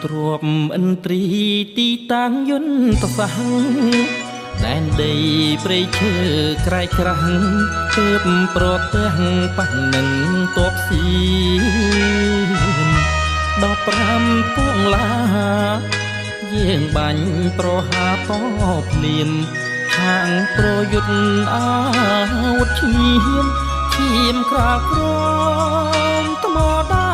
ទ្របឥន្ទ្រីទីតាំងយន្តសាស្ត្រដែនដីព្រៃឈើក្រៃក្រាស់ទើបប្រទះប៉ះនឹងទបស៊ី15ពួងឡាយើងបាញ់ប្រហាតភ្លាមខាងប្រយុទ្ធអាវុធឈាមក្រាលក្រមថ្មដា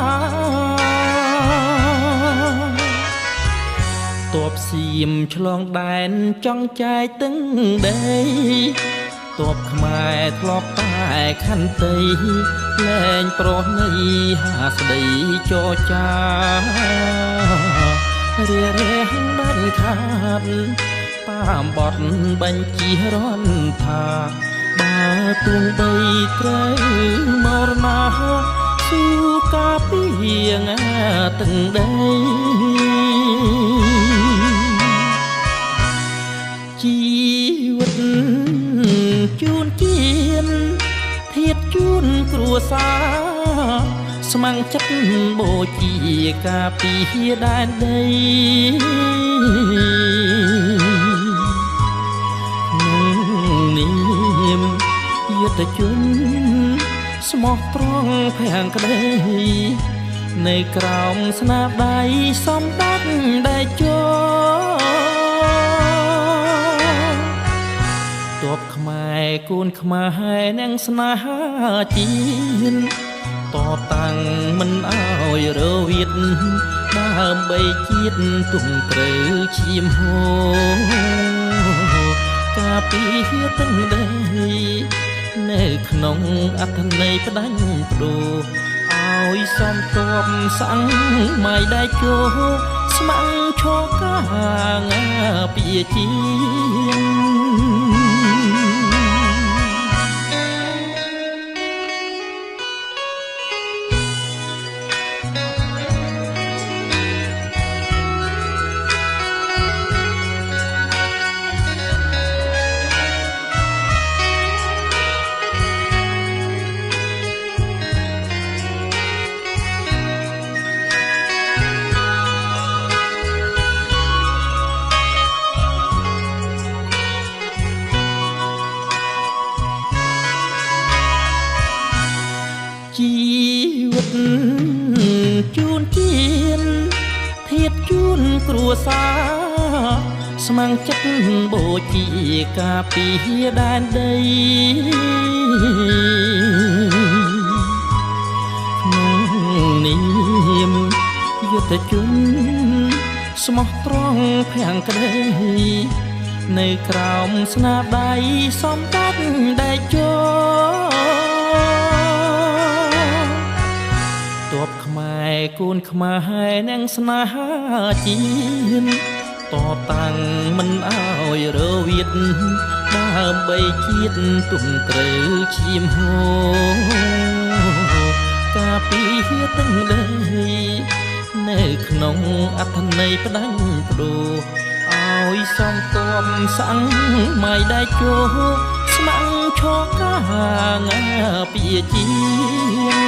ទបសៀមឆ្លងដែនចង់ចែកទឹងដីទបខ្មែរធ្លាប់តែខន្តីលែងប្រោះនៃហាស្ដីចរចារារាំងដាច់ខាតតាមបត់បញ្ជារនថាបើទួងបីត្រូវមរណាស៊ូកាពីងទឹងដីជីវិតជូនជាធាតជូនគ្រួសារស្ម័គ្រចិត្តបូជាការពីដែនដីនាមយុទ្ធជនស្មោះត្រង់ភាំងក្ដីនៅក្រោមស្នាដៃសម្បត្តិដែលជោទបខ្មែរគូនខ្មែរនឹងស្នេហាជាតិតតាំងមិនអើយរវិតដើម្បីជាតិទុំត្រូវឈាមហូរការពីទាំងដីនៅក្នុងអត្ថន័យផ្ដាច់បដូរឲ្យសំទបសាំងម៉ៃដែលជោស្ម័គ្រឈរកាងពីជាជីវិតជូនជាធាតជូនគ្រួសារស្ម័គ្រចិត្តបូជាការពីដែនដីនាមយុទ្ធជនស្មោះត្រង់ភាំងក្ដីនៅក្រោមស្នាដៃសម្បត្តិដែលជោទបខ្មែរគូនខ្មែរនឹងស្នេហាជាតិតតាំងមិនអើយរវិតដើម្បីជាតិទុំត្រូវឈាមហូរការពីទាំងដីនៅក្នុងអត្ថន័យផ្ដាច់បដូរឲ្យសំទបសាំងម៉ៃដែលជោស្ម័គ្រឈរកាងពីជា